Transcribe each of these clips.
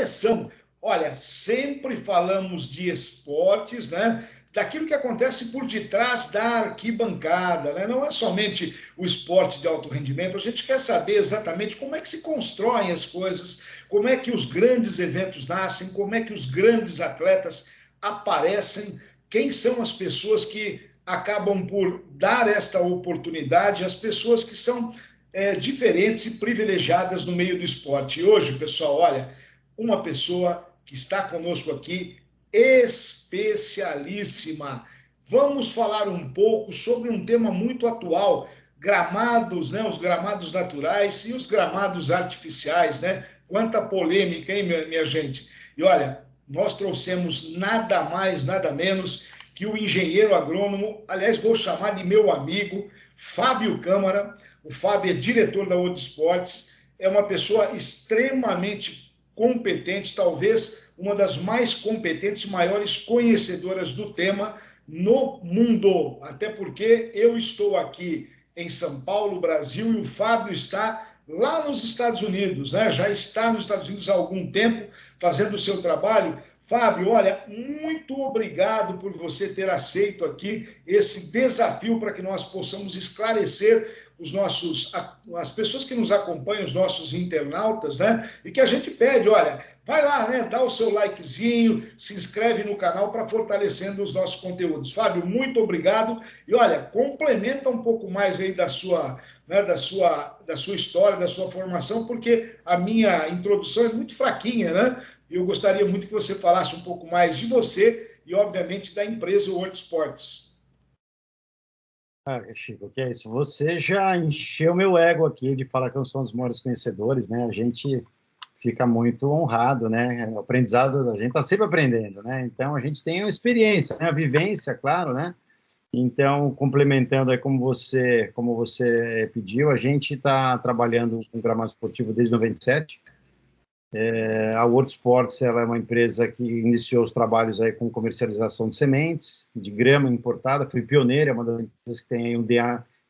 pressão. Olha, sempre falamos de esportes, né? Daquilo que acontece por detrás da arquibancada, né? Não é somente o esporte de alto rendimento, a gente quer saber exatamente como é que se constroem as coisas, como é que os grandes eventos nascem, como é que os grandes atletas aparecem, quem são as pessoas que acabam por dar esta oportunidade, as pessoas que são diferentes e privilegiadas no meio do esporte. E hoje, pessoal, olha, uma pessoa que está conosco aqui, especialíssima. Vamos falar um pouco sobre um tema muito atual, gramados, né? Os gramados naturais e os gramados artificiais, né? Quanta polêmica, hein, minha gente? E olha, nós trouxemos nada mais, nada menos que o engenheiro agrônomo, aliás, vou chamar de meu amigo, Fábio Câmara. O Fábio é diretor da World Sports, é uma pessoa extremamente competente, talvez uma das mais competentes e maiores conhecedoras do tema no mundo, até porque eu estou aqui em São Paulo, Brasil, e o Fábio está lá nos Estados Unidos, né? Já está nos Estados Unidos há algum tempo fazendo o seu trabalho. Fábio, olha, muito obrigado por você ter aceito aqui esse desafio para que nós possamos esclarecer as pessoas que nos acompanham, os nossos internautas, né? E que a gente pede, olha, vai lá, né? Dá o seu likezinho, se inscreve no canal para fortalecendo os nossos conteúdos. Fábio, muito obrigado. E olha, complementa um pouco mais aí da sua, né, da sua história, da sua formação, porque a minha introdução é muito fraquinha, né? E eu gostaria muito que você falasse um pouco mais de você e, obviamente, da empresa World Sports. Chico, que é isso? Você já encheu meu ego aqui de falar que eu sou um dos maiores conhecedores, né? A gente fica muito honrado, né? O aprendizado, a gente está sempre aprendendo, né? Então, a gente tem a experiência, né? A vivência, claro, né? Então, complementando aí como você pediu, a gente está trabalhando com gramado esportivo desde 97. A World Sports, ela é uma empresa que iniciou os trabalhos aí com comercialização de sementes, de grama importada, foi pioneira, é uma das empresas que tem aí um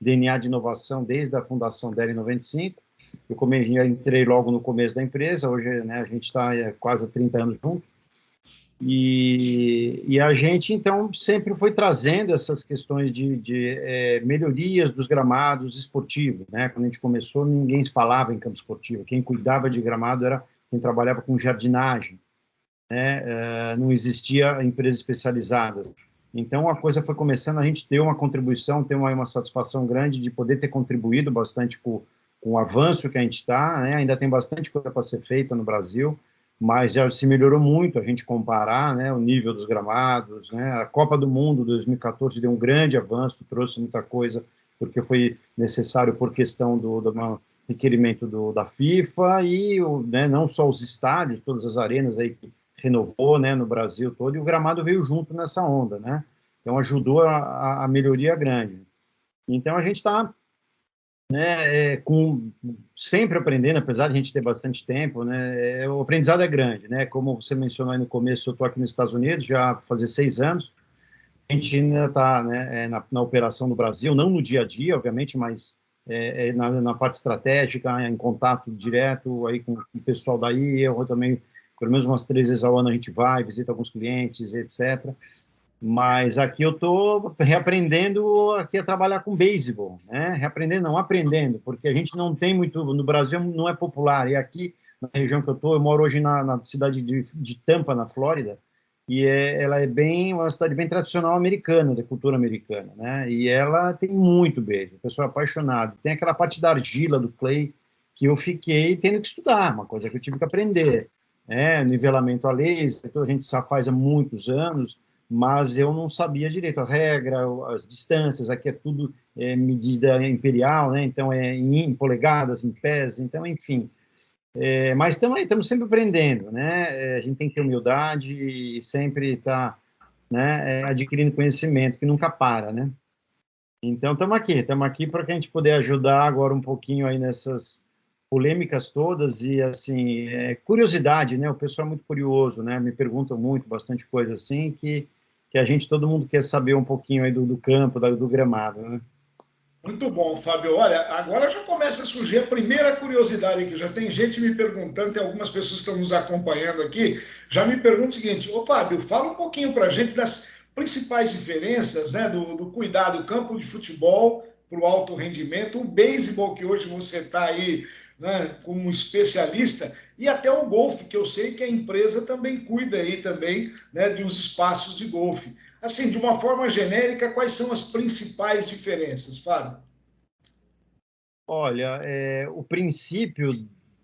DNA de inovação desde a fundação dela em 95. Eu entrei logo no começo da empresa, hoje, né, a gente está quase há 30 anos junto, e a gente, então, sempre foi trazendo essas questões de melhorias dos gramados esportivos, né? Quando a gente começou, ninguém falava em campo esportivo, quem cuidava de gramado era quem trabalhava com jardinagem, né? Não existia empresas especializadas. Então, a coisa foi começando, a gente ter uma contribuição, ter uma satisfação grande de poder ter contribuído bastante com o avanço que a gente está, né? Ainda tem bastante coisa para ser feita no Brasil, mas já se melhorou muito a gente comparar, né, o nível dos gramados, né? A Copa do Mundo 2014 deu um grande avanço, trouxe muita coisa, porque foi necessário por questão do requerimento da FIFA e né, não só os estádios, todas as arenas aí que renovou, né, no Brasil todo, e o gramado veio junto nessa onda, né? Então ajudou a melhoria grande. Então a gente está, né, sempre aprendendo, apesar de a gente ter bastante tempo, né, o aprendizado é grande, né? Como você mencionou aí no começo, eu estou aqui nos Estados Unidos já fazer 6 anos. A gente ainda está, né, na operação no Brasil, não no dia a dia, obviamente, mas na parte estratégica, em contato direto aí com o pessoal daí. Eu também, pelo menos umas 3 vezes ao ano, a gente vai, visita alguns clientes, etc. Mas aqui eu estou reaprendendo aqui a trabalhar com beisebol, né? Reaprendendo, não, aprendendo, porque a gente não tem muito, no Brasil não é popular, e aqui, na região que eu moro hoje na cidade de Tampa, na Flórida, e ela é uma cidade bem tradicional americana, da cultura americana, né? E ela tem muito beisebol, o pessoal é apaixonado. Tem aquela parte da argila, do clay, que eu fiquei tendo que estudar, uma coisa que eu tive que aprender, né? Nivelamento a laser, a gente só faz há muitos anos, mas eu não sabia direito a regra, as distâncias, aqui é tudo medida imperial, né? Então é em polegadas, em pés, então, enfim. Mas estamos sempre aprendendo, né? A gente tem que ter humildade e sempre estar, né, adquirindo conhecimento, que nunca para, né? Então estamos aqui para que a gente poder ajudar agora um pouquinho aí nessas polêmicas todas e, assim, curiosidade, né? O pessoal é muito curioso, né? Me perguntam muito, bastante coisa assim, que todo mundo quer saber um pouquinho aí do campo, do gramado, né? Muito bom, Fábio. Olha, agora já começa a surgir a primeira curiosidade aqui. Já tem gente me perguntando, tem algumas pessoas que estão nos acompanhando aqui, já me perguntam o seguinte: ô Fábio, fala um pouquinho para a gente das principais diferenças, né, do cuidado do campo de futebol para o alto rendimento, o beisebol, que hoje você está aí, né, como especialista, e até o golfe, que eu sei que a empresa também cuida aí também, né, de uns espaços de golfe. Assim, de uma forma genérica, quais são as principais diferenças, Fábio? Olha, o princípio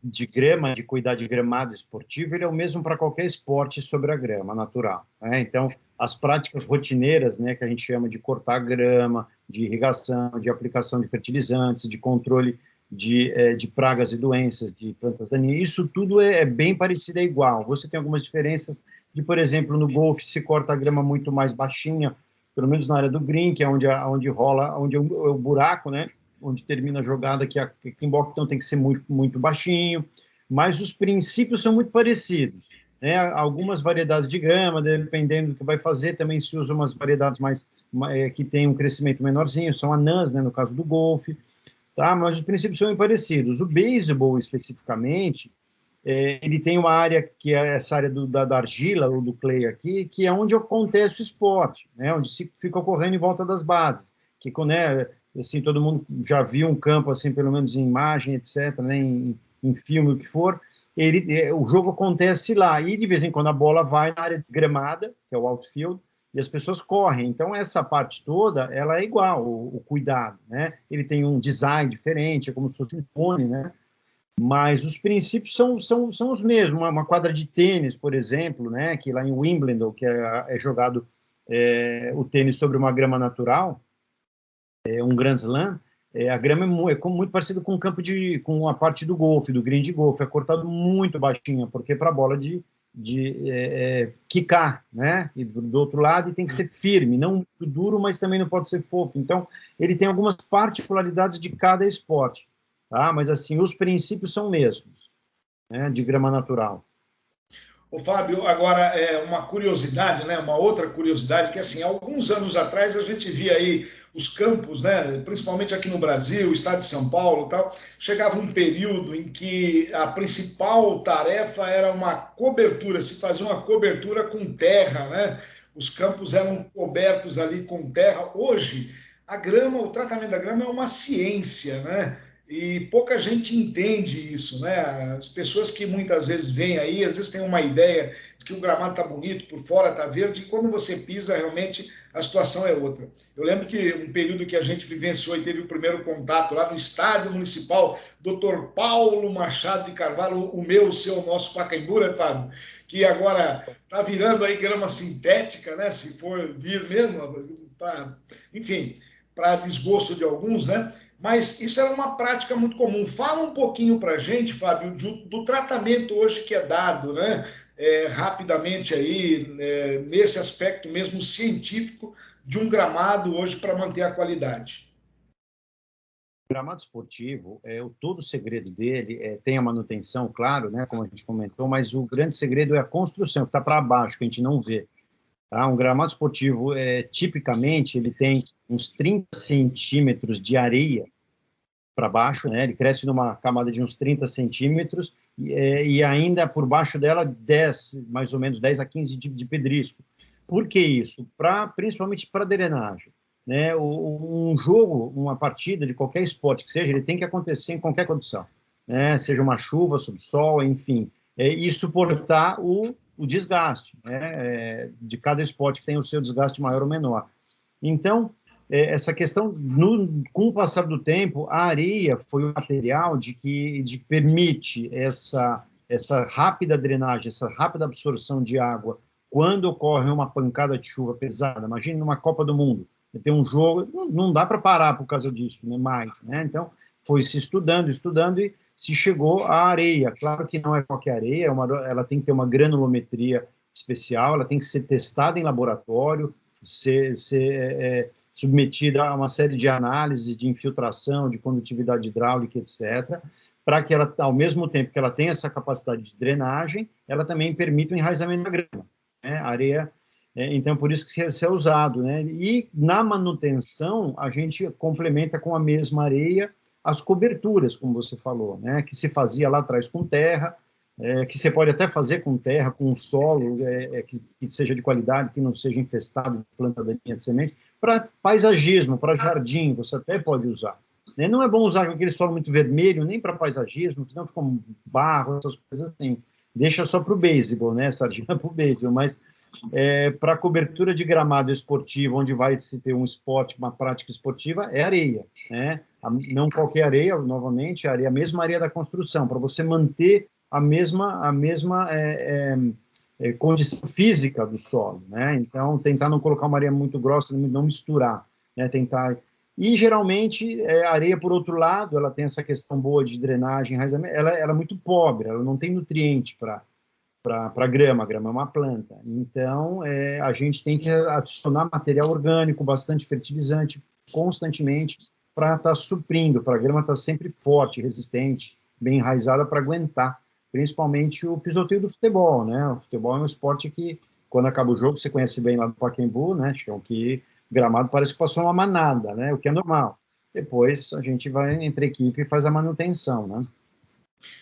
de grama, de cuidar de gramado esportivo, ele é o mesmo para qualquer esporte sobre a grama natural, né? Então, as práticas rotineiras, né, que a gente chama de cortar grama, de irrigação, de aplicação de fertilizantes, de controle de pragas e doenças, de plantas daninhas, isso tudo é bem parecido, é igual. Você tem algumas diferenças de, por exemplo, no golfe se corta a grama muito mais baixinha, pelo menos na área do green, que é onde rola, onde é o buraco, né? Onde termina a jogada, que aqui em Boston tem que ser muito, muito baixinho, mas os princípios são muito parecidos, né? Algumas variedades de grama, dependendo do que vai fazer, também se usa umas variedades que têm um crescimento menorzinho, são anãs, né, no caso do golfe, tá? Mas os princípios são muito parecidos. O beisebol, especificamente, ele tem uma área que é essa área da argila, ou do clay aqui, que é onde acontece o esporte, né? Onde se fica ocorrendo em volta das bases, que né, assim, todo mundo já viu um campo, assim, pelo menos em imagem, etc., né, em filme, o que for, o jogo acontece lá, e de vez em quando a bola vai na área gramada, que é o outfield, e as pessoas correm. Então, essa parte toda, ela é igual, o cuidado, né? Ele tem um design diferente, é como se fosse um cone, né? Mas os princípios são os mesmos. Uma quadra de tênis, por exemplo, né, que lá em Wimbledon, que é jogado o tênis sobre uma grama natural, um Grand Slam, a grama muito parecido com o campo com a parte do golfe, do green de golfe, é cortado muito baixinho, porque para a bola quicar, né? E do outro lado, e tem que ser firme, não muito duro, mas também não pode ser fofo. Então, ele tem algumas particularidades de cada esporte, tá? Mas assim, os princípios são mesmos, né? De grama natural. Ô, Fábio, agora uma curiosidade, né? Uma outra curiosidade, que assim, alguns anos atrás a gente via aí os campos, né? Principalmente aqui no Brasil, estado de São Paulo e tal, chegava um período em que a principal tarefa era uma cobertura, se fazia uma cobertura com terra, né? Os campos eram cobertos ali com terra. Hoje, a grama, o tratamento da grama é uma ciência, né? E pouca gente entende isso, né? As pessoas que muitas vezes vêm aí, às vezes têm uma ideia de que o gramado está bonito, por fora está verde, e quando você pisa, realmente a situação é outra. Eu lembro que um período que a gente vivenciou e teve o primeiro contato lá no Estádio Municipal, Dr. Paulo Machado de Carvalho, o meu, o seu, o nosso Pacaembu, né, Fábio? Que agora está virando aí grama sintética, né? Se for vir mesmo, enfim, para desgosto de alguns, né? Mas isso era uma prática muito comum. Fala um pouquinho para a gente, Fábio, do tratamento hoje que é dado, né? Rapidamente aí, nesse aspecto mesmo científico de um gramado hoje para manter a qualidade. O gramado esportivo, todo o segredo dele tem a manutenção, claro, né, como a gente comentou, mas o grande segredo é a construção, que está para baixo, que a gente não vê. Tá? Um gramado esportivo, tipicamente, ele tem uns 30 centímetros de areia para baixo, né? Ele cresce numa camada de uns 30 centímetros e ainda por baixo dela 10, mais ou menos 10 a 15 de pedrisco. Por que isso? Principalmente para drenagem. Né? Um jogo, uma partida de qualquer esporte que seja, ele tem que acontecer em qualquer condição. Né? Seja uma chuva, sob sol, enfim. E suportar o desgaste, né? De cada esporte que tem o seu desgaste maior ou menor. Então, essa questão, com o passar do tempo, a areia foi o material de permite essa rápida drenagem, essa rápida absorção de água quando ocorre uma pancada de chuva pesada. Imagine numa Copa do Mundo, tem um jogo, não dá para parar por causa disso, né, mais, né? Então, foi se estudando e se chegou à areia. Claro que não é qualquer areia, ela tem que ter uma granulometria especial, ela tem que ser testada em laboratório, ser submetida a uma série de análises de infiltração, de condutividade hidráulica, etc., para que ela, ao mesmo tempo que ela tenha essa capacidade de drenagem, ela também permita o enraizamento da grama. Né? A areia, Então, por isso que isso é usado, né? E na manutenção, a gente complementa com a mesma areia as coberturas, como você falou, né? Que se fazia lá atrás com terra, que você pode até fazer com terra, com solo, que seja de qualidade, que não seja infestado de planta daninha de semente, para paisagismo, para jardim, você até pode usar. Né? Não é bom usar aquele solo muito vermelho, nem para paisagismo, senão fica um barro, essas coisas assim. Deixa só para o beisebol, né? Essa argila para o beisebol, mas para cobertura de gramado esportivo, onde vai se ter um esporte, uma prática esportiva, é areia, né? Não qualquer areia, novamente, a mesma areia da construção, para você manter a mesma condição física do solo, né? Então, tentar não colocar uma areia muito grossa, não misturar, né? Tentar... E, geralmente, a areia, por outro lado, ela tem essa questão boa de drenagem, ela é muito pobre, ela não tem nutriente para a grama é uma planta. Então, a gente tem que adicionar material orgânico, bastante fertilizante, constantemente, para estar suprindo, para a grama estar sempre forte, resistente, bem enraizada para aguentar, principalmente o pisoteio do futebol, né? O futebol é um esporte que, quando acaba o jogo, você conhece bem lá do Pacaembu, né? Que o gramado parece que passou uma manada, né? O que é normal. Depois, a gente vai entre equipe e faz a manutenção, né?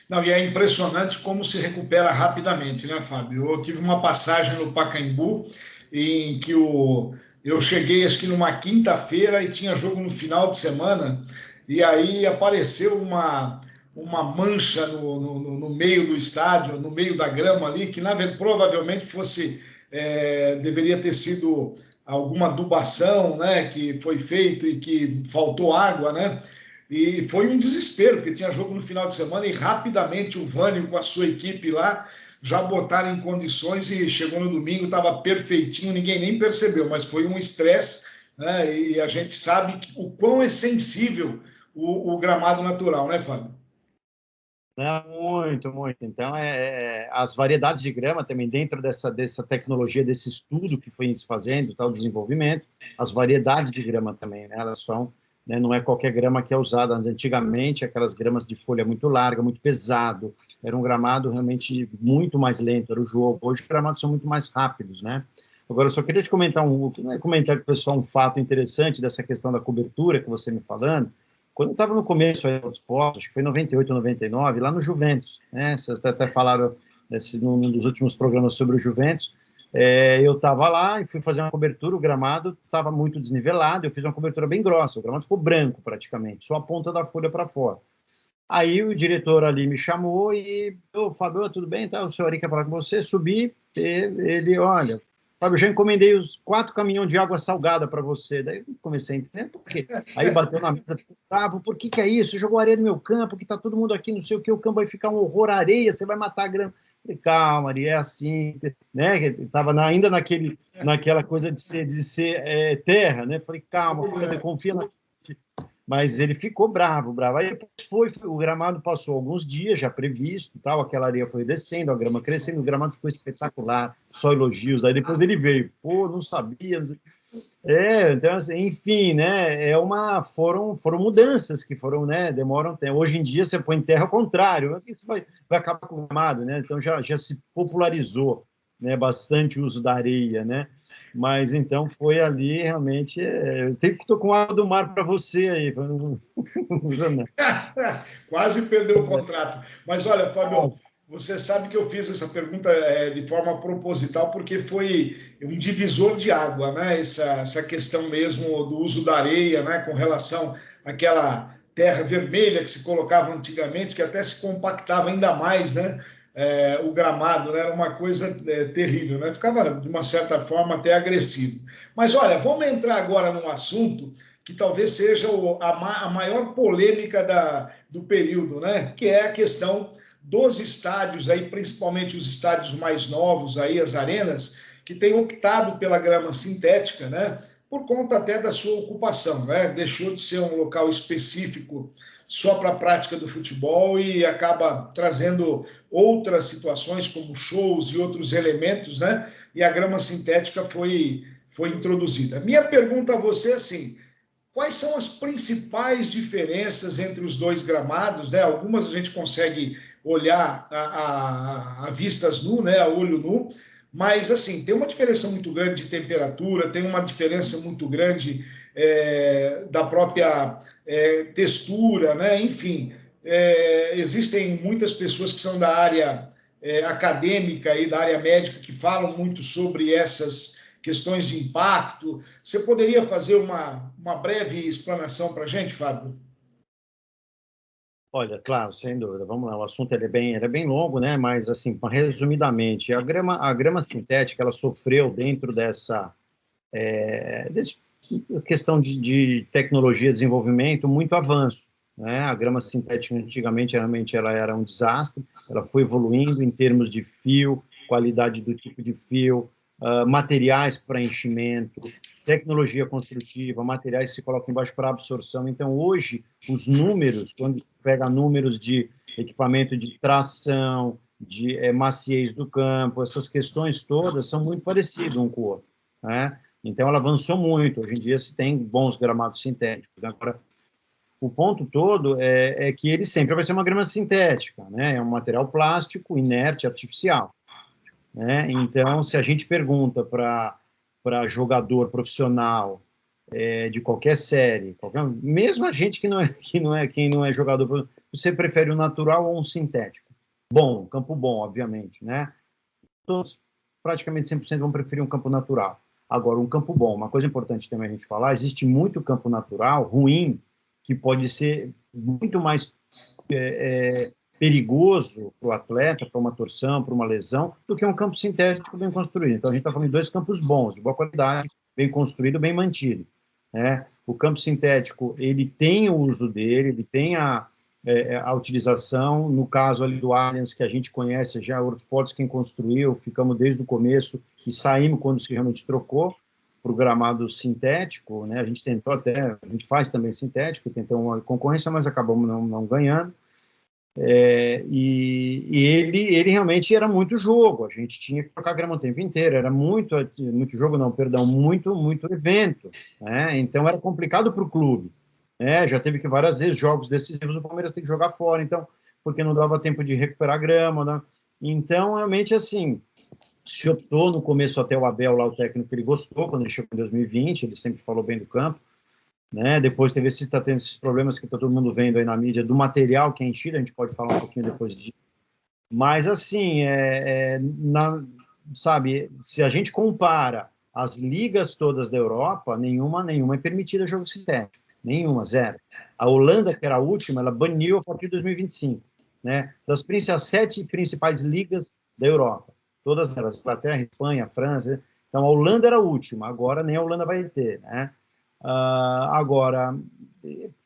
Não, e é impressionante como se recupera rapidamente, né, Fábio? Eu tive uma passagem no Pacaembu em que eu cheguei, acho que numa quinta-feira, e tinha jogo no final de semana, e aí apareceu uma mancha no meio do estádio, no meio da grama ali, que provavelmente deveria ter sido alguma adubação, né, que foi feito e que faltou água, né? E foi um desespero, porque tinha jogo no final de semana e rapidamente o Vânio com a sua equipe lá já botaram em condições e chegou no domingo, estava perfeitinho, ninguém nem percebeu, mas foi um estresse, né? E a gente sabe o quão é sensível o gramado natural, né, Fábio? Muito, muito. Então, as variedades de grama também, dentro dessa tecnologia, desse estudo que foi se fazendo, tal desenvolvimento, as variedades de grama também, né, elas são, né, não é qualquer grama que é usada. Antigamente, aquelas gramas de folha muito larga, muito pesado, era um gramado realmente muito mais lento, era o jogo. Hoje, os gramados são muito mais rápidos, né? Agora, eu só queria te comentar comentar com o pessoal um fato interessante dessa questão da cobertura que você me falando. Quando eu estava no começo aí, dos postos, acho que foi em 98, 99, lá no Juventus, né? Vocês até falaram num dos últimos programas sobre o Juventus. Eu estava lá e fui fazer uma cobertura, o gramado estava muito desnivelado, eu fiz uma cobertura bem grossa, o gramado ficou branco praticamente, só a ponta da folha para fora. Aí o diretor ali me chamou e, Fábio, tudo bem? Tá, o senhor Ari quer falar com você? Subi, ele, olha, Fábio, já encomendei os 4 caminhões de água salgada para você. Daí eu comecei a entender por quê. Aí bateu na mesa, bravo, por que é isso? Você jogou areia no meu campo, que tá todo mundo aqui, não sei o que, o campo vai ficar um horror, areia, você vai matar a grama. Falei, calma, Ari, é assim, né? Estava ainda naquela coisa de ser terra, né? Falei, calma, confia na... Mas ele ficou bravo, bravo. Aí depois o gramado passou alguns dias já previsto, tal, aquela areia foi descendo, a grama crescendo, o gramado ficou espetacular, só elogios. Daí depois ele veio, não sabia. Não sei. Então, assim, enfim, né? Foram mudanças que foram, né? Demoram tempo. Hoje em dia você põe terra ao contrário, aqui você vai acabar com o gramado, né? Então já se popularizou, né? Bastante o uso da areia, né? Mas então foi ali realmente. Eu tenho que estou com água do mar para você aí. Quase perdeu o contrato. Mas olha, Fábio, você sabe que eu fiz essa pergunta de forma proposital, porque foi um divisor de água, né? Essa questão mesmo do uso da areia, né? Com relação àquela terra vermelha que se colocava antigamente, que até se compactava ainda mais, né? O gramado, né? Era uma coisa terrível, né? Ficava, de uma certa forma, até agressivo. Mas olha, vamos entrar agora num assunto que talvez seja a maior polêmica do período, né? Que é a questão dos estádios, aí, principalmente os estádios mais novos, aí, as arenas, que têm optado pela grama sintética, né? Por conta até da sua ocupação, né? Deixou de ser um local específico só para a prática do futebol e acaba trazendo outras situações, como shows e outros elementos, né? E a grama sintética foi introduzida. Minha pergunta a você é assim: quais são as principais diferenças entre os dois gramados, né? Algumas a gente consegue olhar a vistas nu, né? A olho nu, mas, assim, tem uma diferença muito grande de temperatura, tem uma diferença muito grande da própria textura, né? Enfim, existem muitas pessoas que são da área acadêmica e da área médica que falam muito sobre essas questões de impacto. Você poderia fazer uma breve explanação para a gente, Fábio? Olha, claro, sem dúvida. Vamos lá, o assunto ele é bem longo, né? Mas assim, resumidamente, a grama sintética ela sofreu dentro dessa questão de tecnologia, desenvolvimento, muito avanço, né? A grama sintética antigamente realmente ela era um desastre. Ela foi evoluindo em termos de fio, qualidade do tipo de fio, materiais para enchimento, tecnologia construtiva, materiais que se colocam embaixo para absorção. Então, hoje, os números, quando você pega números de equipamento de tração, de maciez do campo, essas questões todas são muito parecidas um com o outro, né? Então, ela avançou muito. Hoje em dia, se tem bons gramados sintéticos. Agora, o ponto todo é que ele sempre vai ser uma grama sintética, né? É um material plástico, inerte, artificial, né? Então, se a gente pergunta para jogador profissional de qualquer série, mesmo a gente quem não é jogador, você prefere o natural ou um sintético? Bom, campo bom, obviamente, né? Todos, praticamente 100% vão preferir um campo natural. Agora, um campo bom, uma coisa importante também a gente falar, existe muito campo natural ruim que pode ser muito mais perigoso para o atleta, para uma torção, para uma lesão, do que um campo sintético bem construído. Então, a gente está falando de dois campos bons, de boa qualidade, bem construído, bem mantido, né? O campo sintético, ele tem o uso dele, ele tem a utilização, no caso ali do Allianz, que a gente conhece já, o Eurosports quem construiu, ficamos desde o começo e saímos quando se realmente trocou para o gramado sintético, né? A gente tentou até, a gente faz também sintético, tentou uma concorrência, mas acabamos não ganhando. E ele realmente era muito jogo, a gente tinha que trocar grama o tempo inteiro, era muito jogo, não, perdão, muito evento, né? Então era complicado para o clube, né? Já teve que várias vezes jogos decisivos o Palmeiras tem que jogar fora, então, porque não dava tempo de recuperar grama, né? Então, realmente, assim, se optou no começo até o Abel, lá o técnico, ele gostou, quando ele chegou em 2020, ele sempre falou bem do campo, né? Depois teve está tendo esses problemas que está todo mundo vendo aí na mídia do material que é enchido, a gente pode falar um pouquinho depois disso. Mas assim, sabe, se a gente compara as ligas todas da Europa, nenhuma é permitida jogo sintético, nenhuma, zero. A Holanda, que era a última, ela baniu a partir de 2025, né? As 7 principais ligas da Europa, todas elas, Inglaterra, Espanha, França. Então a Holanda era a última, agora nem a Holanda vai ter, né? Agora,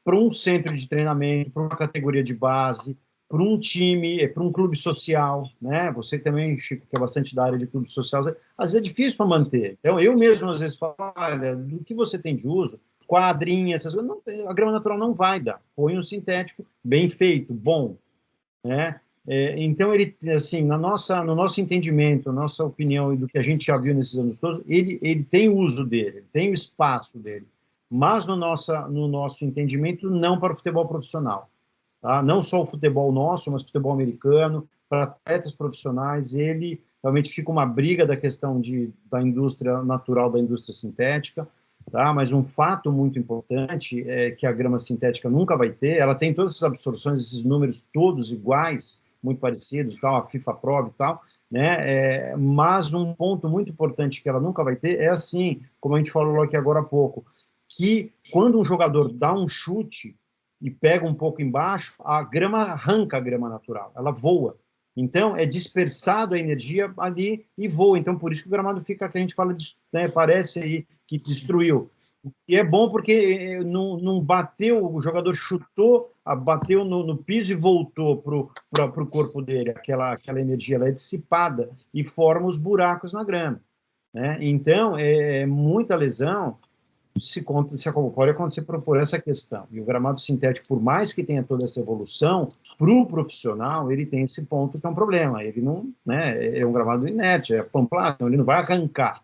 para um centro de treinamento, para uma categoria de base, para um time, para um clube social, né? Você também, Chico, que é bastante da área de clube social, às vezes é difícil para manter. Então, eu mesmo, às vezes, falo, olha, do que você tem de uso, quadrinhas, essas coisas, a grama natural não vai dar. Põe um sintético bem feito, bom, né? Então, ele, assim, no nosso entendimento, nossa opinião e do que a gente já viu nesses anos todos, ele tem o uso dele, tem o espaço dele, mas no nosso entendimento, não para o futebol profissional. Tá? Não só o futebol nosso, mas o futebol americano, para atletas profissionais, ele realmente fica uma briga da questão da indústria natural, da indústria sintética, tá? Mas um fato muito importante é que a grama sintética nunca vai ter, ela tem todas essas absorções, esses números todos iguais, muito parecidos, tal, a FIFA Prov e tal, né? Mas um ponto muito importante que ela nunca vai ter é assim, como a gente falou aqui agora há pouco, que quando um jogador dá um chute e pega um pouco embaixo, a grama arranca a grama natural, ela voa. Então, é dispersado a energia ali e voa. Então, por isso que o gramado fica, que a gente fala, né, parece aí que destruiu. E é bom porque não bateu, o jogador chutou, bateu no piso e voltou para o corpo dele. Aquela energia ela é dissipada e forma os buracos na grama, né? Então, muita lesão pode acontecer por essa questão. E o gramado sintético, por mais que tenha toda essa evolução, para o profissional, ele tem esse ponto que é um problema. Ele não, né, é um gramado inerte, é pamplado, ele não vai arrancar.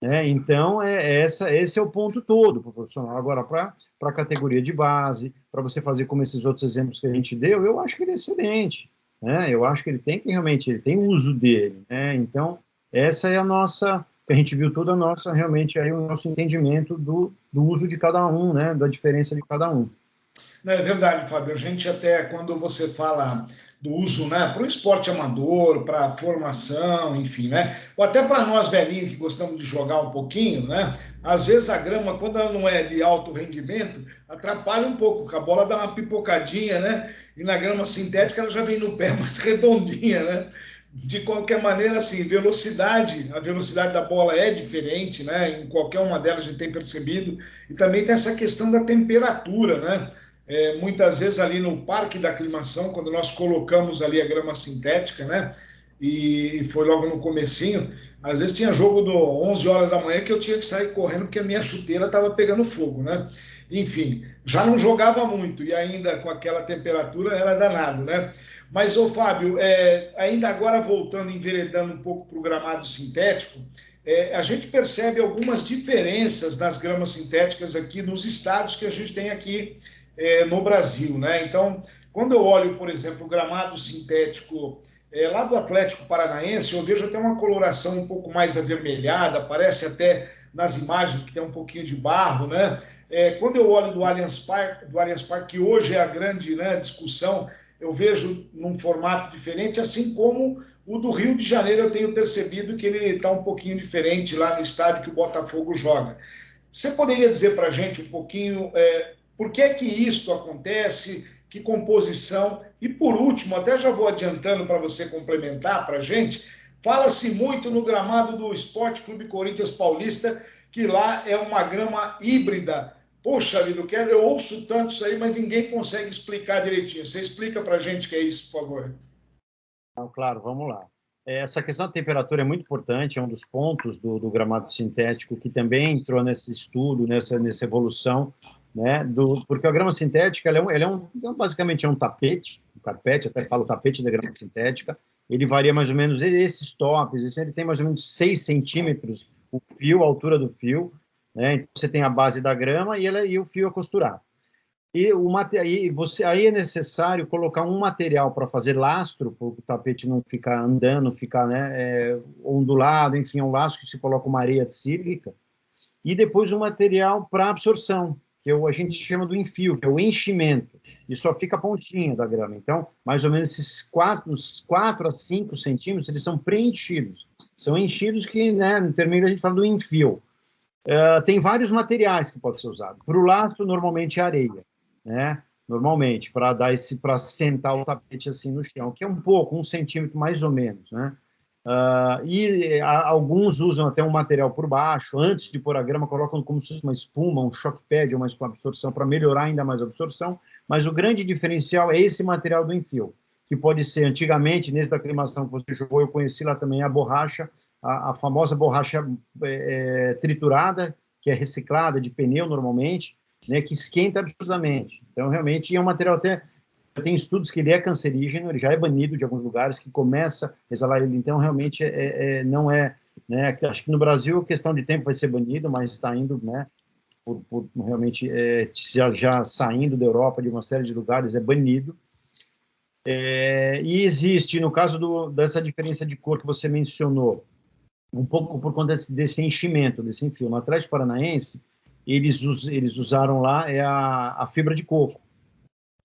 Né? Então, esse é o ponto todo para o profissional. Agora, para a categoria de base, para você fazer como esses outros exemplos que a gente deu, eu acho que ele é excelente. Né? Eu acho que ele tem uso dele. Né? Então, Essa é a nossa, a gente viu toda a nossa, realmente, aí o nosso entendimento do uso de cada um, né, da diferença de cada um. Não, é verdade, Fábio. A gente até, quando você fala do uso, né, para o esporte amador, para a formação, enfim, né, ou até para nós velhinhos que gostamos de jogar um pouquinho, né, às vezes a grama, quando ela não é de alto rendimento, atrapalha um pouco, porque a bola dá uma pipocadinha, né, e na grama sintética ela já vem no pé mais redondinha, né. De qualquer maneira, assim, velocidade, a velocidade da bola é diferente, né, em qualquer uma delas a gente tem percebido, e também tem essa questão da temperatura, né, muitas vezes ali no parque da aclimação, quando nós colocamos ali a grama sintética, né? E foi logo no comecinho, às vezes tinha jogo do 11 horas da manhã que eu tinha que sair correndo porque a minha chuteira estava pegando fogo, né? Enfim, já não jogava muito e ainda com aquela temperatura era danado, né? Mas, ô Fábio, ainda agora voltando, enveredando um pouco para o gramado sintético, a gente percebe algumas diferenças nas gramas sintéticas aqui nos estados que a gente tem aqui no Brasil, né? Então, quando eu olho, por exemplo, o gramado sintético lá do Atlético Paranaense, eu vejo até uma coloração um pouco mais avermelhada, parece até nas imagens que tem um pouquinho de barro, né? Quando eu olho do Allianz Parque, que hoje é a grande, né, discussão, eu vejo num formato diferente, assim como o do Rio de Janeiro eu tenho percebido que ele está um pouquinho diferente lá no estádio que o Botafogo joga. Você poderia dizer para a gente um pouquinho por que é que isso acontece, que composição, e por último, até já vou adiantando para você complementar para a gente, fala-se muito no gramado do Esporte Clube Corinthians Paulista, que lá é uma grama híbrida. Poxa vida, eu ouço tanto isso aí, mas ninguém consegue explicar direitinho. Você explica para a gente o que é isso, por favor. Então, claro, vamos lá. Essa questão da temperatura é muito importante, é um dos pontos do gramado sintético que também entrou nesse estudo, nessa evolução, né, porque a grama sintética, basicamente é um tapete, um carpete, até falo tapete da grama sintética, ele varia mais ou menos, esses tops, ele tem mais ou menos 6 centímetros o fio, a altura do fio, né, então você tem a base da grama e o fio a costurar. Aí é necessário colocar um material para fazer lastro, para o tapete não ficar andando, ficar, né, ondulado, enfim, um lastro que se coloca uma areia sílica, e depois um material para absorção, que a gente chama do enfio, que é o enchimento, e só fica a pontinha da grama. Então, mais ou menos esses 4 a 5 centímetros, eles são preenchidos. São enchidos que, né, no termo a gente fala do enfio. Tem vários materiais que pode ser usado. Para o lastro, normalmente é areia, né? Normalmente, para sentar o tapete assim no chão, que é um pouco, 1 centímetro mais ou menos, né? Alguns usam até um material por baixo, antes de pôr a grama, colocam como se fosse uma espuma, um shock pad, uma absorção, para melhorar ainda mais a absorção, mas o grande diferencial é esse material do enfio, que pode ser, antigamente, nesse da aclimação que você jogou, eu conheci lá também a borracha, a famosa borracha triturada, que é reciclada de pneu normalmente, né, que esquenta absurdamente. Então, realmente, é um material até... Tem estudos que ele é cancerígeno, ele já é banido de alguns lugares, que começa a exalar ele. Então, realmente, não é... Né, acho que no Brasil, questão de tempo vai ser banido, mas está indo, né, por realmente já saindo da Europa, de uma série de lugares, é banido. E existe, no caso dessa diferença de cor que você mencionou, um pouco por conta desse enchimento, desse enfio. No Atlético Paranaense, eles usaram lá a fibra de coco.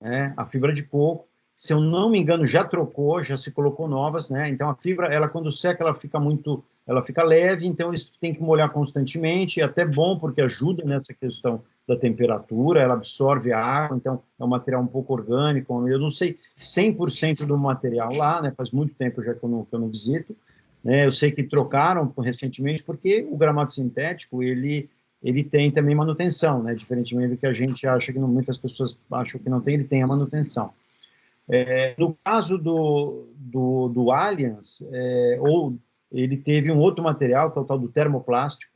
Né? A fibra de coco, se eu não me engano, já trocou, já se colocou novas, né? Então a fibra, ela quando seca, ela fica leve, então eles têm que molhar constantemente, é até bom porque ajuda nessa questão da temperatura, ela absorve a água, então é um material um pouco orgânico, eu não sei 100% do material lá, né? Faz muito tempo já que eu não visito, né? Eu sei que trocaram recentemente porque o gramado sintético, ele tem também manutenção, né? Diferentemente do que a gente acha que muitas pessoas acham que não tem, ele tem a manutenção. No caso do Allianz, ele teve um outro material, que é o tal do termoplástico,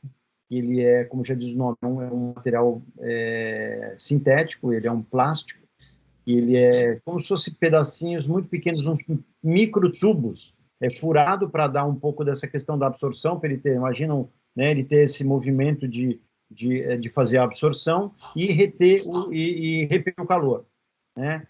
que ele é, como já diz o nome, é um material sintético, ele é um plástico, e ele é como se fosse pedacinhos muito pequenos, uns microtubos, furado para dar um pouco dessa questão da absorção, para ele ter, imaginam, né, ele ter esse movimento de fazer a absorção e reter e repelir o calor, né?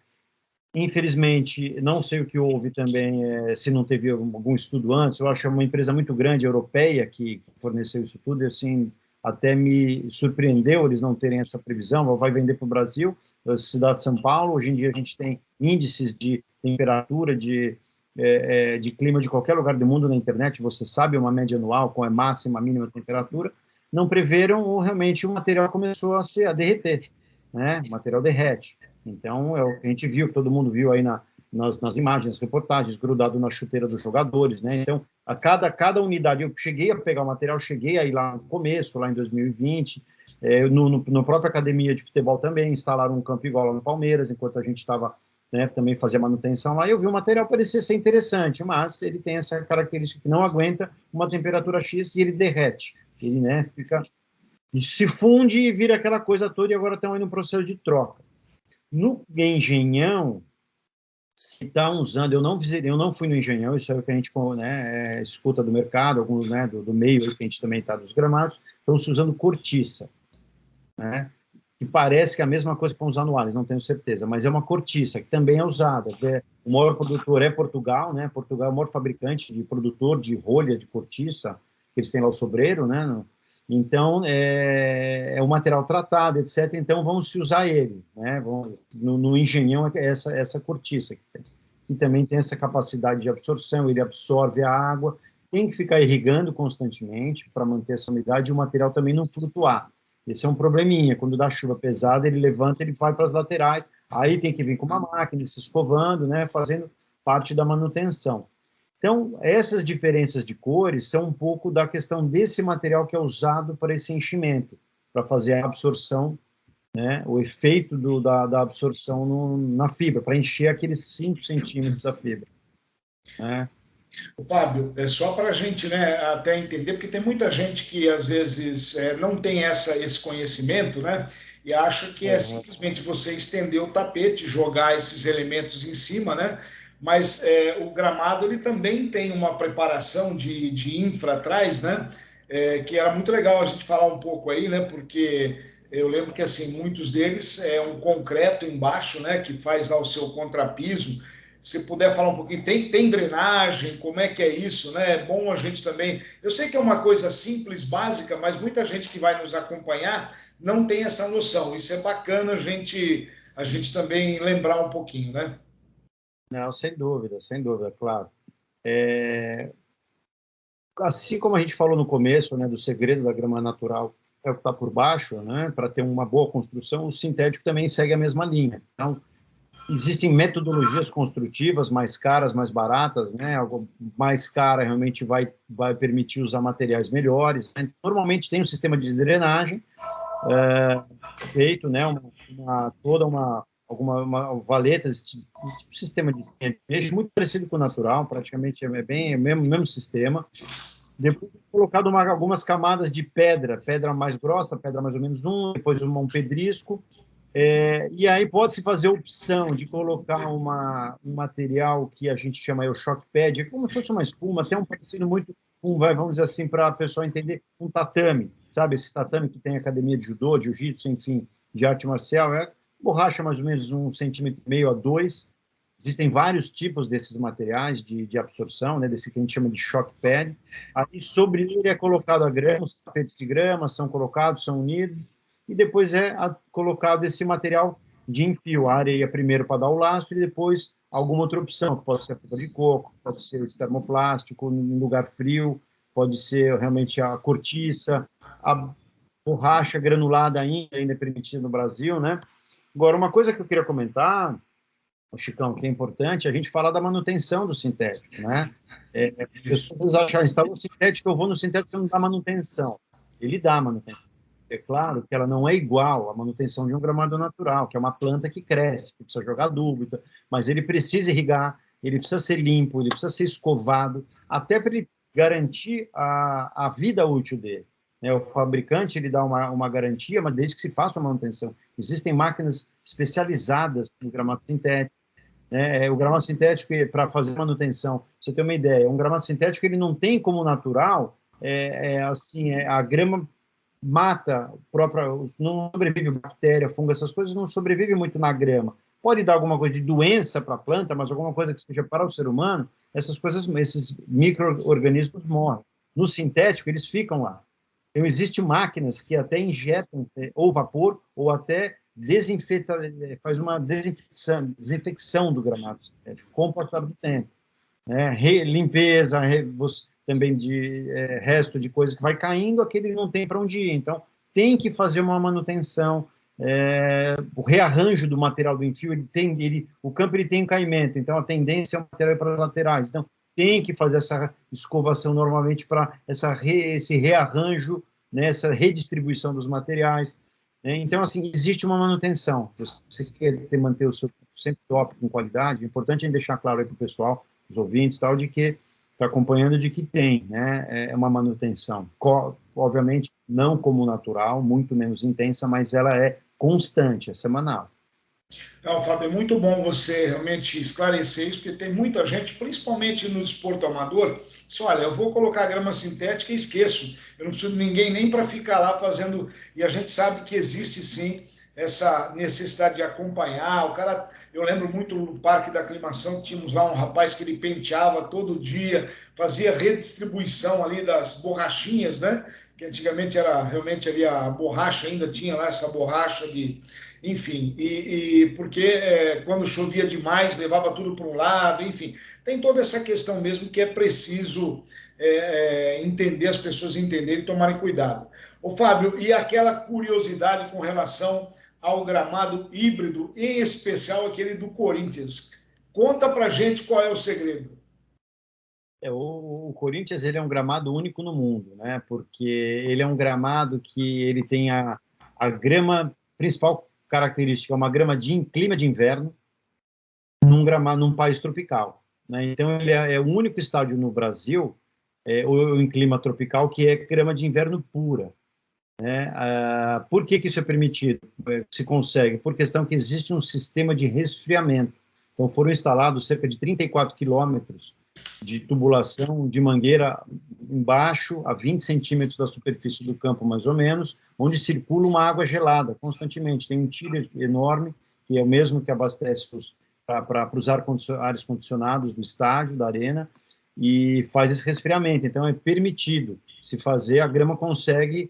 Infelizmente, não sei o que houve também, se não teve algum estudo antes. Eu acho que é uma empresa muito grande, europeia, que forneceu isso tudo, e assim, até me surpreendeu eles não terem essa previsão. Vai vender para o Brasil, cidade de São Paulo. Hoje em dia a gente tem índices de temperatura, de clima de qualquer lugar do mundo na internet, você sabe uma média anual, com a máxima, a mínima temperatura. Não preveram, ou realmente o material começou a derreter, né? O material derrete. Então, é o que a gente viu, que todo mundo viu aí nas imagens, nas reportagens, grudado na chuteira dos jogadores, né? Então, a cada unidade, eu cheguei a pegar o material, cheguei aí lá no começo, lá em 2020, no própria academia de futebol também, instalaram um campo igual lá no Palmeiras, enquanto a gente estava, né, também fazia manutenção lá, e eu vi o material parecer ser interessante, mas ele tem essa característica que não aguenta uma temperatura X e ele derrete, ele, né, se funde e vira aquela coisa toda, e agora estão aí no processo de troca. No Engenhão, se está usando, eu não fui no Engenhão, isso é o que a gente, né, escuta do mercado, alguns, né, do meio que a gente também está dos gramados, estão se usando cortiça, né, que parece que é a mesma coisa que vão usar no Allianz, não tenho certeza, mas é uma cortiça que também é usada. O maior produtor é Portugal, né, Portugal é o maior fabricante de produtor de rolha de cortiça, que eles têm lá o Sobreiro, né, então, é um material tratado, etc. Então, vamos se usar ele, né? No Engenhão, essa cortiça, que também tem essa capacidade de absorção, ele absorve a água, tem que ficar irrigando constantemente para manter essa umidade e o material também não flutuar. Esse é um probleminha, quando dá chuva pesada, ele levanta, ele vai para as laterais, aí tem que vir com uma máquina, se escovando, né? Fazendo parte da manutenção. Então, essas diferenças de cores são um pouco da questão desse material que é usado para esse enchimento, para fazer a absorção, né, o efeito da absorção na fibra, para encher aqueles 5 centímetros da fibra. Né? Fábio, é só para a gente, né, até entender, porque tem muita gente que às vezes não tem esse conhecimento, né, e acha que é simplesmente você estender o tapete, jogar esses elementos em cima, né, mas o gramado ele também tem uma preparação de infra atrás, né, que era muito legal a gente falar um pouco aí, né, porque eu lembro que assim muitos deles é um concreto embaixo, né, que faz lá o seu contrapiso. Se puder falar um pouquinho, tem drenagem, como é que é isso, né? É bom a gente também. Eu sei que é uma coisa simples, básica, mas muita gente que vai nos acompanhar não tem essa noção. Isso é bacana a gente também lembrar um pouquinho, né? Não, sem dúvida, claro. Assim como a gente falou no começo, né, do segredo da grama natural é o que está por baixo, né, para ter uma boa construção, o sintético também segue a mesma linha. Então, existem metodologias construtivas mais caras, mais baratas, né? Algo mais cara realmente vai permitir usar materiais melhores. Né? Normalmente tem um sistema de drenagem feito, né? Alguma valeta, um sistema de peixe muito parecido com o natural, praticamente é bem o mesmo sistema. Depois colocado algumas camadas de pedra mais grossa, pedra mais ou menos depois um pedrisco. E aí pode-se fazer a opção de colocar um material que a gente chama o shock pad, é como se fosse uma espuma, até um parecido muito vamos dizer assim, para a pessoa entender, um tatame, sabe? Esse tatame que tem academia de judô, de jiu-jitsu, enfim, de arte marcial, borracha mais ou menos 1,5 cm a 2. Existem vários tipos desses materiais de absorção, né? Desse que a gente chama de shock pad. Aí sobre ele é colocado a grama, os tapetes de grama são colocados, são unidos, e depois é colocado esse material de enfio, a areia primeiro para dar o lastro e depois alguma outra opção, que pode ser a fibra de coco, pode ser esse termoplástico em lugar frio, pode ser realmente a cortiça, a borracha granulada ainda é permitida no Brasil, né? Agora, uma coisa que eu queria comentar, Chicão, que é importante, a gente falar da manutenção do sintético, né? Pessoas acham, instala um sintético, eu vou no sintético, não dá manutenção. Ele dá manutenção. É claro que ela não é igual à manutenção de um gramado natural, que é uma planta que cresce, que precisa jogar adubo, mas ele precisa irrigar, ele precisa ser limpo, ele precisa ser escovado, até para ele garantir a vida útil dele. O fabricante ele dá uma garantia, mas desde que se faça a manutenção. Existem máquinas especializadas no gramado sintético. O gramado sintético, para fazer manutenção, pra você ter uma ideia, um gramado sintético ele não tem como natural, a grama mata não sobrevive bactéria, fungo, essas coisas não sobrevivem muito na grama, pode dar alguma coisa de doença para a planta, mas alguma coisa que seja para o ser humano, essas coisas, esses micro-organismos morrem. No sintético, eles ficam lá. Então, existem máquinas que até injetam ou vapor ou até faz uma desinfecção do gramado sintético com o passar do tempo. Né? Limpeza, também de resto de coisa que vai caindo, aquele não tem para onde ir. Então, tem que fazer uma manutenção. O rearranjo do material do enfio, o campo ele tem um caimento, então a tendência é o material para as laterais. Então, tem que fazer essa escovação normalmente para esse rearranjo, né, essa redistribuição dos materiais. Né? Então, assim, existe uma manutenção. Se você quer manter o seu sempre top, com qualidade, é importante a gente deixar claro aí para o pessoal, os ouvintes, tal, de que está acompanhando, de que tem, né, uma manutenção. Obviamente, não como natural, muito menos intensa, mas ela é constante, é semanal. Não, Fábio, é muito bom você realmente esclarecer isso, porque tem muita gente, principalmente no desporto amador, diz, olha, eu vou colocar grama sintética e esqueço, eu não preciso de ninguém nem para ficar lá fazendo, e a gente sabe que existe sim essa necessidade de acompanhar, o cara, eu lembro muito no Parque da Aclimação, tínhamos lá um rapaz que ele penteava todo dia, fazia redistribuição ali das borrachinhas, né, que antigamente era realmente ali a borracha, ainda tinha lá essa borracha de, enfim, porque quando chovia demais levava tudo para um lado, enfim, tem toda essa questão mesmo que é preciso entender, as pessoas entenderem e tomarem cuidado. Ô Fábio, e aquela curiosidade com relação ao gramado híbrido, em especial aquele do Corinthians. Conta pra gente qual é o segredo. O Corinthians ele é um gramado único no mundo, né? Porque ele é um gramado que ele tem a grama, principal característica, é uma grama de clima de inverno, num país tropical. Né? Então, ele é o único estádio no Brasil, ou em clima tropical, que é grama de inverno pura. Né? Por que isso é permitido? Se consegue? Por questão que existe um sistema de resfriamento. Então, foram instalados cerca de 34 quilômetros de tubulação de mangueira embaixo, a 20 centímetros da superfície do campo, mais ou menos, onde circula uma água gelada constantemente. Tem um chiller enorme, que é o mesmo que abastece para os ares condicionados do estádio, da arena, e faz esse resfriamento. Então, é permitido se fazer, a grama consegue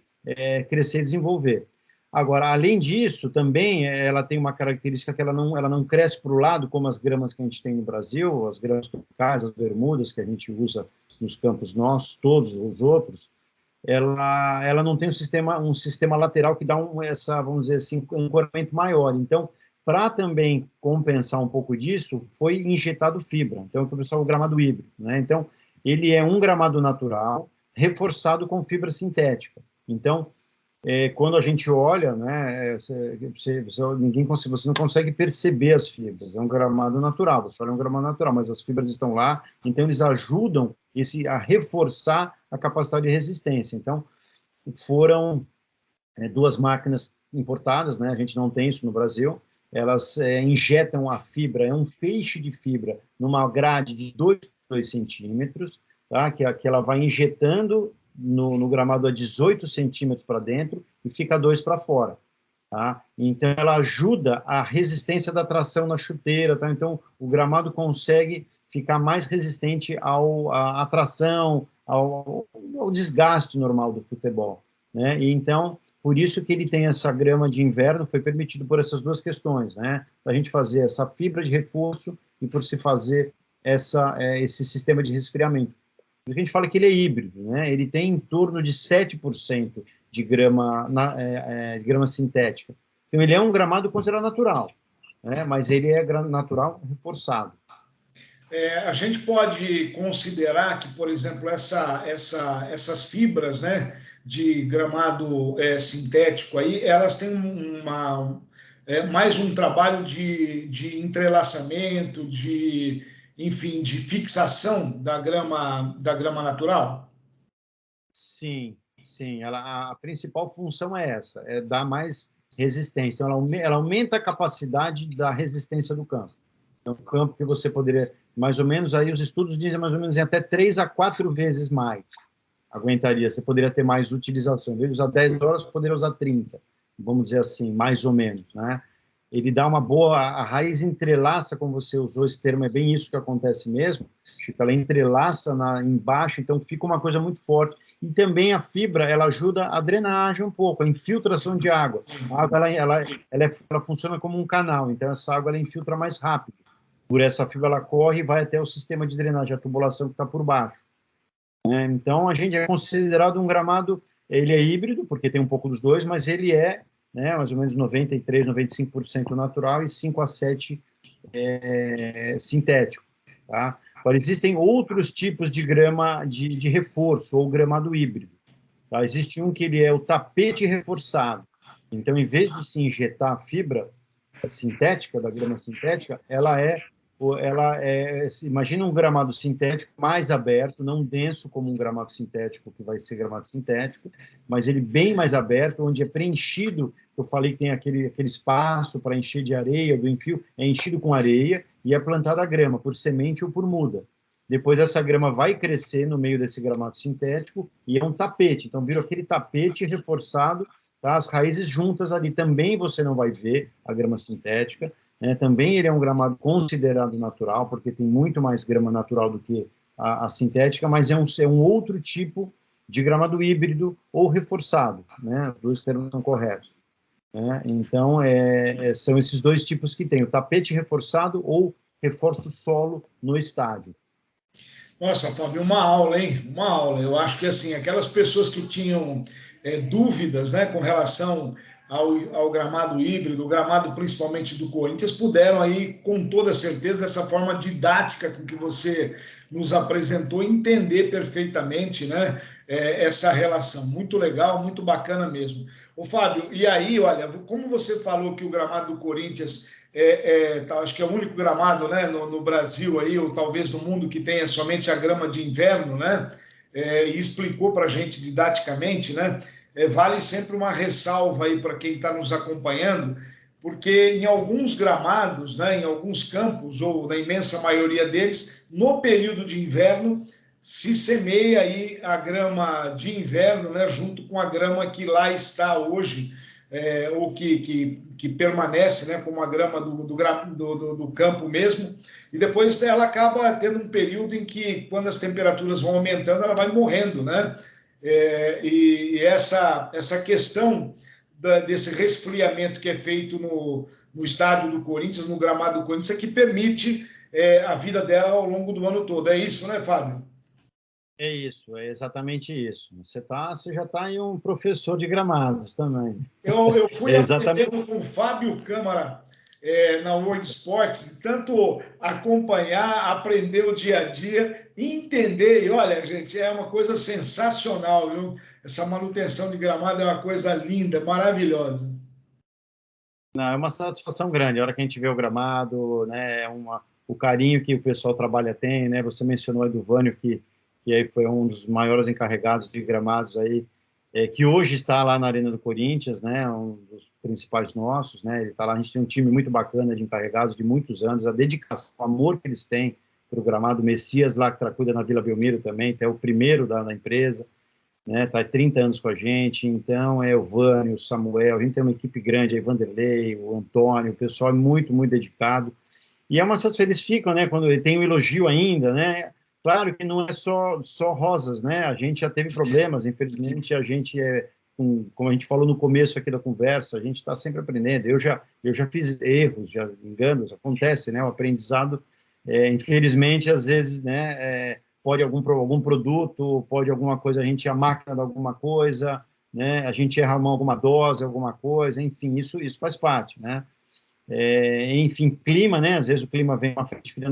crescer e desenvolver. Agora, além disso, também ela tem uma característica que ela não cresce para o lado, como as gramas que a gente tem no Brasil, as gramas tropicais, as bermudas que a gente usa nos campos nossos, todos os outros, ela não tem um sistema lateral que dá vamos dizer assim, um ancoramento maior. Então, para também compensar um pouco disso, foi injetado fibra. Então, o pessoal, o gramado híbrido. Né? Então, ele é um gramado natural, reforçado com fibra sintética. Então, quando a gente olha, né, você não consegue perceber as fibras, é um gramado natural, você olha um gramado natural, mas as fibras estão lá, então eles ajudam a reforçar a capacidade de resistência. Então, foram duas máquinas importadas, né, a gente não tem isso no Brasil, elas injetam a fibra, é um feixe de fibra numa grade de 2 centímetros, tá, que ela vai injetando no gramado a 18 centímetros para dentro e fica 2 para fora. Tá? Então, ela ajuda a resistência da tração na chuteira. Tá? Então, o gramado consegue ficar mais resistente à tração, ao desgaste normal do futebol. Né? E, então, por isso que ele tem essa grama de inverno, foi permitido por essas duas questões, né? Para a gente fazer essa fibra de reforço e por se fazer esse sistema de resfriamento. A gente fala que ele é híbrido, né? Ele tem em torno de 7% de grama, grama sintética. Então, ele é um gramado considerado natural, né? Mas ele é natural reforçado. A gente pode considerar que, por exemplo, essas fibras, né, de gramado sintético aí, elas têm mais um trabalho de entrelaçamento, enfim, de fixação da grama natural? Sim, sim. A principal função é essa, é dar mais resistência. Então, ela aumenta a capacidade da resistência do campo. É um campo que você poderia, mais ou menos, aí os estudos dizem mais ou menos em até 3 a 4 vezes mais aguentaria. Você poderia ter mais utilização. Em vez de usar 10 horas, você poderia usar 30, vamos dizer assim, mais ou menos, né? ele dá uma boa, a raiz entrelaça, como você usou esse termo, é bem isso que acontece mesmo, Chico, ela entrelaça embaixo, então fica uma coisa muito forte. E também a fibra, ela ajuda a drenagem um pouco, a infiltração de água. A água, ela funciona como um canal, então essa água, ela infiltra mais rápido. Por essa fibra, ela corre e vai até o sistema de drenagem, a tubulação que está por baixo. Então, a gente é considerado um gramado, ele é híbrido, porque tem um pouco dos dois, mas ele é, né, mais ou menos 93%, 95% natural e 5 a 7% sintético. Tá? Agora, existem outros tipos de grama de reforço, ou gramado híbrido. Tá? Existe um que ele é o tapete reforçado. Então, em vez de se injetar a fibra sintética, da grama sintética, imagina um gramado sintético mais aberto, não denso como um gramado sintético, que vai ser gramado sintético, mas ele bem mais aberto, onde é preenchido, eu falei que tem aquele espaço para encher de areia, do enfio, é enchido com areia e é plantada a grama, por semente ou por muda. Depois essa grama vai crescer no meio desse gramado sintético e é um tapete, então vira aquele tapete reforçado, tá? As raízes juntas ali também você não vai ver a grama sintética, né? Também ele é um gramado considerado natural, porque tem muito mais grama natural do que a sintética, mas é um outro tipo de gramado híbrido ou reforçado, né? Os dois termos são corretos. Né? Então, são esses dois tipos que tem, o tapete reforçado ou reforço solo no estádio. Nossa, Fábio, uma aula, hein? Uma aula. Eu acho que, assim, aquelas pessoas que tinham dúvidas, né, com relação ao gramado híbrido, o gramado principalmente do Corinthians, puderam aí, com toda certeza, dessa forma didática com que você nos apresentou, entender perfeitamente, né, essa relação. Muito legal, muito bacana mesmo. Ô, Fábio, e aí, olha, como você falou que o gramado do Corinthians acho que é o único gramado, né, no Brasil aí, ou talvez no mundo, que tenha somente a grama de inverno, né? E explicou para a gente didaticamente, né? Vale sempre uma ressalva aí para quem está nos acompanhando, porque em alguns gramados, né, em alguns campos, ou na imensa maioria deles, no período de inverno, se semeia aí a grama de inverno, né, junto com a grama que lá está hoje, ou que permanece, né, como a grama do campo mesmo, e depois ela acaba tendo um período em que, quando as temperaturas vão aumentando, ela vai morrendo, né? E essa questão desse resfriamento que é feito no estádio do Corinthians, no gramado do Corinthians, é que permite a vida dela ao longo do ano todo. É isso, né, Fábio? É isso, é exatamente isso. Você já está em um professor de gramados também. Eu fui Exatamente. aprendendo com o Fábio Câmara na World Sports, tanto acompanhar, aprender o dia a dia, entender. E olha, gente, é uma coisa sensacional, viu? Essa manutenção de gramado é uma coisa linda, maravilhosa. Não, é uma satisfação grande. A hora que a gente vê o gramado, né, o carinho que o pessoal trabalha tem, né? Você mencionou aí do Vânio, que aí foi um dos maiores encarregados de gramados aí, que hoje está lá na Arena do Corinthians, né? Um dos principais nossos, né? Ele está lá. A gente tem um time muito bacana de encarregados de muitos anos. A dedicação, o amor que eles têm para o gramado. Messias lá, que cuida na Vila Belmiro também, que é o primeiro da empresa, né? Tá há 30 anos com a gente, então é o Vânio, o Samuel, a gente tem uma equipe grande aí, Vanderlei, o Antônio, o pessoal é muito, muito dedicado, e é uma satisfação, eles ficam, né, quando ele tem um elogio ainda, né, claro que não é só rosas, né, a gente já teve problemas, infelizmente a gente como a gente falou no começo aqui da conversa, a gente está sempre aprendendo, eu já fiz erros, já enganos, acontece, né, o aprendizado, infelizmente, às vezes, né, pode algum produto, pode alguma coisa, a máquina de alguma coisa, né? A gente erra alguma dose, alguma coisa, enfim, isso faz parte, né? Enfim, clima, né? Às vezes o clima vem uma frente fria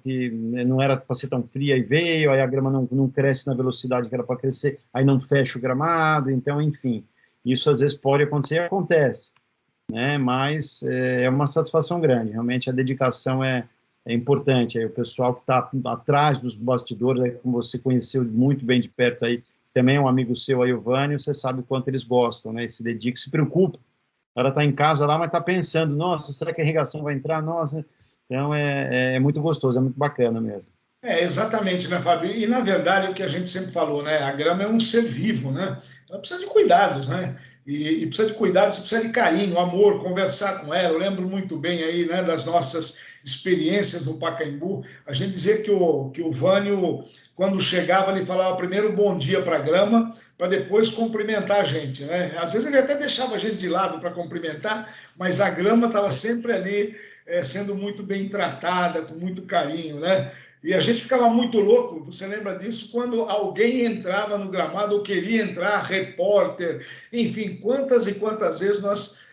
que não era para ser tão fria e veio, aí a grama não cresce na velocidade que era para crescer, aí não fecha o gramado, então, enfim, isso às vezes pode acontecer e acontece, né? Mas é uma satisfação grande, realmente a dedicação é importante. Aí o pessoal que está atrás dos bastidores, aí, como você conheceu muito bem de perto aí, também é um amigo seu aí, o Vânio, você sabe o quanto eles gostam, né? E se dedicam, se preocupam. O cara está em casa lá, mas está pensando, nossa, será que a irrigação vai entrar? Nossa, então é muito gostoso, é muito bacana mesmo. Exatamente, né, Fábio? E, na verdade, o que a gente sempre falou, né? A grama é um ser vivo, né? Ela precisa de cuidados, né? e precisa de cuidado, você precisa de carinho, amor, conversar com ela. Eu lembro muito bem aí, né, das nossas experiências no Pacaembu. A gente dizia que o Vânio, quando chegava, ele falava primeiro bom dia para a grama, para depois cumprimentar a gente, né? Às vezes ele até deixava a gente de lado para cumprimentar, mas a grama estava sempre ali, sendo muito bem tratada, com muito carinho, né? E a gente ficava muito louco, você lembra disso, quando alguém entrava no gramado ou queria entrar, repórter, enfim, quantas e quantas vezes nós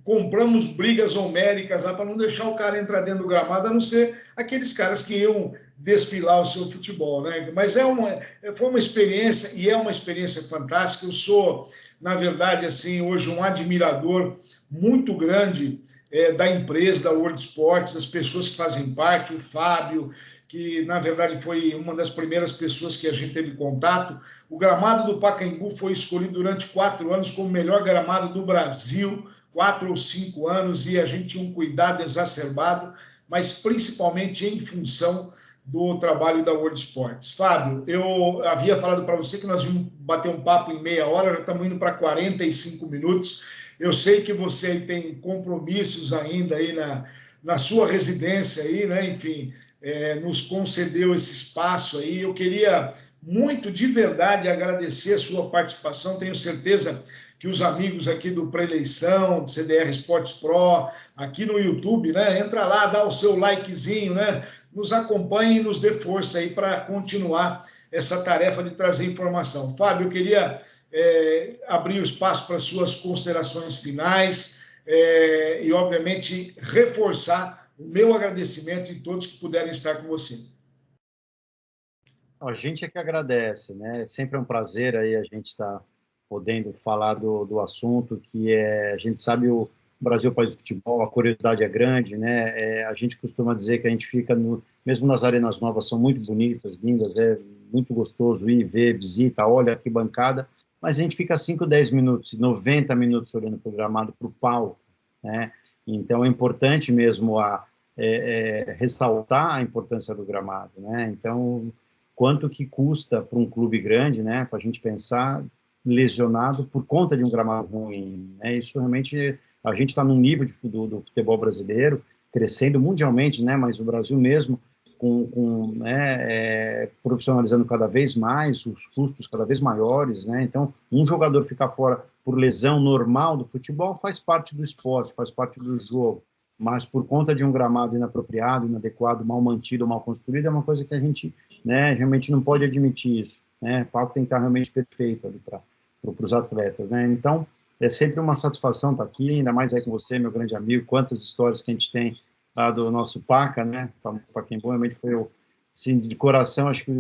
compramos brigas homéricas lá para não deixar o cara entrar dentro do gramado, a não ser aqueles caras que iam desfilar o seu futebol, né? Mas foi uma experiência, e é uma experiência fantástica. Eu sou, na verdade, assim, hoje um admirador muito grande da empresa, da World Sports, das pessoas que fazem parte, o Fábio, que na verdade foi uma das primeiras pessoas que a gente teve contato. O gramado do Pacaembu foi escolhido durante 4 anos como o melhor gramado do Brasil, 4 ou 5 anos, e a gente tinha um cuidado exacerbado, mas principalmente em função do trabalho da World Sports. Fábio, eu havia falado para você que nós íamos bater um papo em meia hora, já estamos indo para 45 minutos. Eu sei que você tem compromissos ainda aí na sua residência aí, né? Enfim, nos concedeu esse espaço aí. Eu queria muito, de verdade, agradecer a sua participação. Tenho certeza que os amigos aqui do Pré-Eleição, do CDR Esportes Pro, aqui no YouTube, né? Entra lá, dá o seu likezinho, né? Nos acompanhe e nos dê força aí para continuar essa tarefa de trazer informação. Fábio, eu queria abrir o espaço para suas considerações finais e, obviamente, reforçar o meu agradecimento e todos que puderem estar com você. A gente é que agradece, né? Sempre é um prazer aí a gente estar podendo falar do assunto, que a gente sabe o Brasil é um país de futebol, a curiosidade é grande, né? A gente costuma dizer que a gente fica, mesmo nas arenas novas, são muito bonitas, lindas, é muito gostoso ir ver, visita, olha que bancada, mas a gente fica 5, 10 minutos, 90 minutos olhando para o gramado, para o palco, né? Então é importante mesmo ressaltar a importância do gramado, né? Então, quanto que custa para um clube grande, né, para a gente pensar, lesionado por conta de um gramado ruim, né? Isso realmente, a gente está num nível do futebol brasileiro, crescendo mundialmente, né, mas o Brasil mesmo, profissionalizando cada vez mais, os custos cada vez maiores, né? Então, um jogador ficar fora por lesão normal do futebol faz parte do esporte, faz parte do jogo, mas por conta de um gramado inapropriado, inadequado, mal mantido, mal construído, é uma coisa que a gente, né, realmente não pode admitir isso, né? O palco tem que estar realmente perfeito ali para os atletas, né? Então, é sempre uma satisfação estar aqui, ainda mais aí com você, meu grande amigo, quantas histórias que a gente tem lá do nosso Paca, né? O Pacaembu realmente foi, assim, de coração, acho que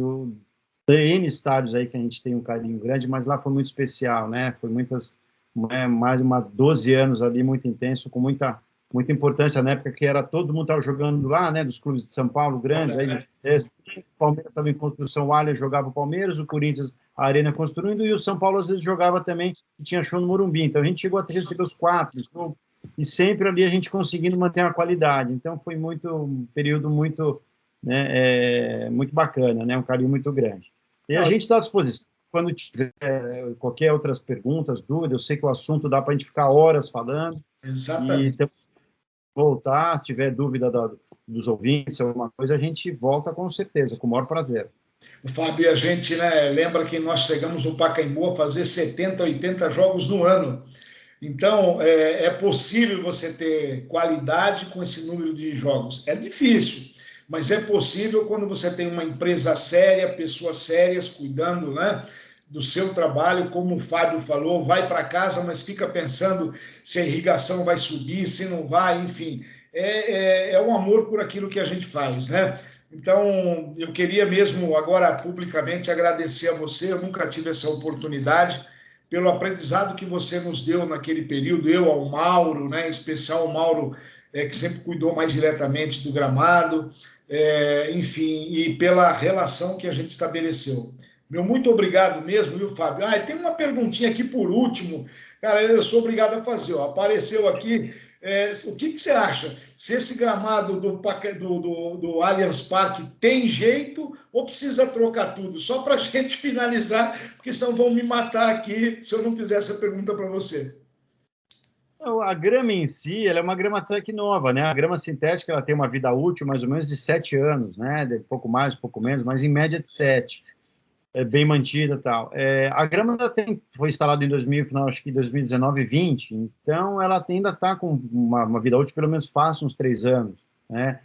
tem N estádios aí que a gente tem um carinho grande, mas lá foi muito especial, né? Foi mais de 12 anos ali, muito intenso, com muita importância na época que era todo mundo estava jogando lá, né, dos clubes de São Paulo grandes, aí o Palmeiras estava em construção, o Allianz jogava o Palmeiras, o Corinthians a Arena construindo, e o São Paulo às vezes jogava também, e tinha show no Morumbi, então a gente chegou a receber os 4, e sempre ali a gente conseguindo manter a qualidade, então foi um período muito, né, muito bacana, né, um carinho muito grande. E a gente está à disposição, quando tiver qualquer outras perguntas, dúvidas, eu sei que o assunto dá para a gente ficar horas falando. Exatamente. Voltar, se tiver dúvida dos ouvintes, alguma coisa, a gente volta com certeza, com o maior prazer. Fábio, a gente, né, lembra que nós chegamos no Pacaembu a fazer 70, 80 jogos no ano. Então, é possível você ter qualidade com esse número de jogos. É difícil, mas é possível quando você tem uma empresa séria, pessoas sérias cuidando, né, do seu trabalho, como o Fábio falou, vai para casa, mas fica pensando se a irrigação vai subir, se não vai, enfim. É um amor por aquilo que a gente faz, né? Então, eu queria mesmo agora publicamente agradecer a você, eu nunca tive essa oportunidade, pelo aprendizado que você nos deu naquele período, eu ao Mauro, né, em especial o Mauro, que sempre cuidou mais diretamente do gramado, enfim, e pela relação que a gente estabeleceu. Meu muito obrigado mesmo, viu, Fábio? Tem uma perguntinha aqui por último, cara, eu sou obrigado a fazer, ó. Apareceu aqui, O que você acha? Se esse gramado do Allianz Parque tem jeito ou precisa trocar tudo? Só para a gente finalizar, porque senão vão me matar aqui se eu não fizer essa pergunta para você. A grama em si, ela é uma grama até que nova, né? A grama sintética, ela tem uma vida útil mais ou menos de 7 anos, né? De pouco mais, pouco menos, mas em média de 7. É bem mantida e tal. A grama ainda foi instalada em 2000, final, acho que 2019 e 20, então ela ainda está com uma vida útil pelo menos fácil uns 3 anos, né?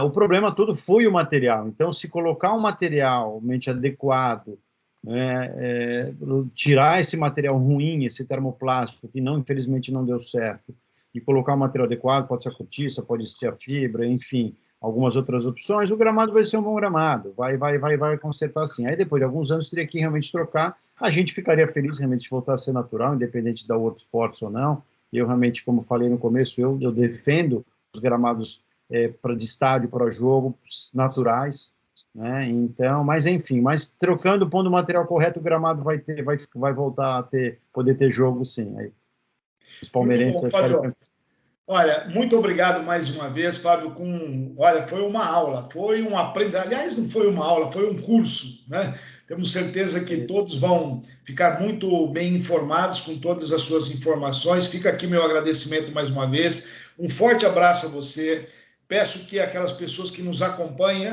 O problema todo foi o material. Então, se colocar um material realmente adequado, né, tirar esse material ruim, esse termoplástico, que não, infelizmente não deu certo, e colocar um material adequado, pode ser a cortiça, pode ser a fibra, enfim, algumas outras opções, o gramado vai ser um bom gramado, vai consertar assim. Aí, depois de alguns anos, teria que realmente trocar, a gente ficaria feliz realmente de voltar a ser natural, independente da World Sports ou não. Eu realmente, como falei no começo, eu defendo os gramados de estádio para jogo, naturais, né? Então, mas enfim, trocando, pondo o material correto, o gramado vai voltar a poder ter jogo, sim. Aí, os palmeirenses Muito bom, Fábio. Olha, muito obrigado mais uma vez, Fábio. Olha, foi uma aula, foi um aprendizado. Aliás, não foi uma aula, foi um curso, né? Temos certeza que todos vão ficar muito bem informados com todas as suas informações. Fica aqui meu agradecimento mais uma vez. Um forte abraço a você. Peço que aquelas pessoas que nos acompanhem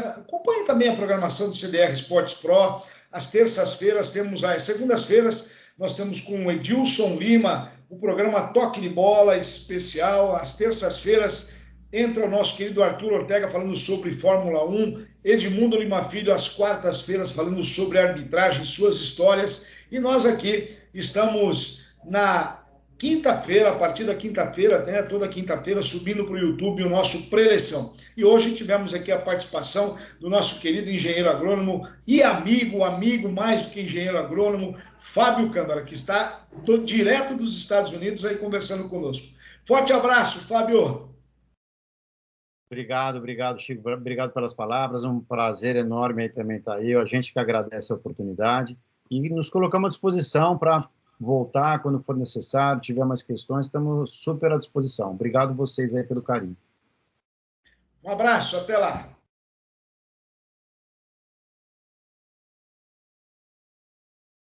também a programação do CDR Esportes Pro. Às terças-feiras temos, às segundas-feiras, nós temos com o Edilson Lima o programa Toque de Bola especial. Às terças-feiras entra o nosso querido Arthur Ortega falando sobre Fórmula 1, Edmundo Lima Filho às quartas-feiras falando sobre arbitragem, suas histórias, e nós aqui estamos na quinta-feira, a partir da quinta-feira, né, toda quinta-feira, subindo para o YouTube o nosso preleção. E hoje tivemos aqui a participação do nosso querido engenheiro agrônomo e amigo mais do que engenheiro agrônomo, Fábio Câmara, que está direto dos Estados Unidos aí conversando conosco. Forte abraço, Fábio. Obrigado, Chico. Obrigado pelas palavras. Um prazer enorme aí também estar aí. A gente que agradece a oportunidade e nos colocamos à disposição para voltar quando for necessário, tiver mais questões, estamos super à disposição. Obrigado vocês aí pelo carinho. Um abraço, até lá.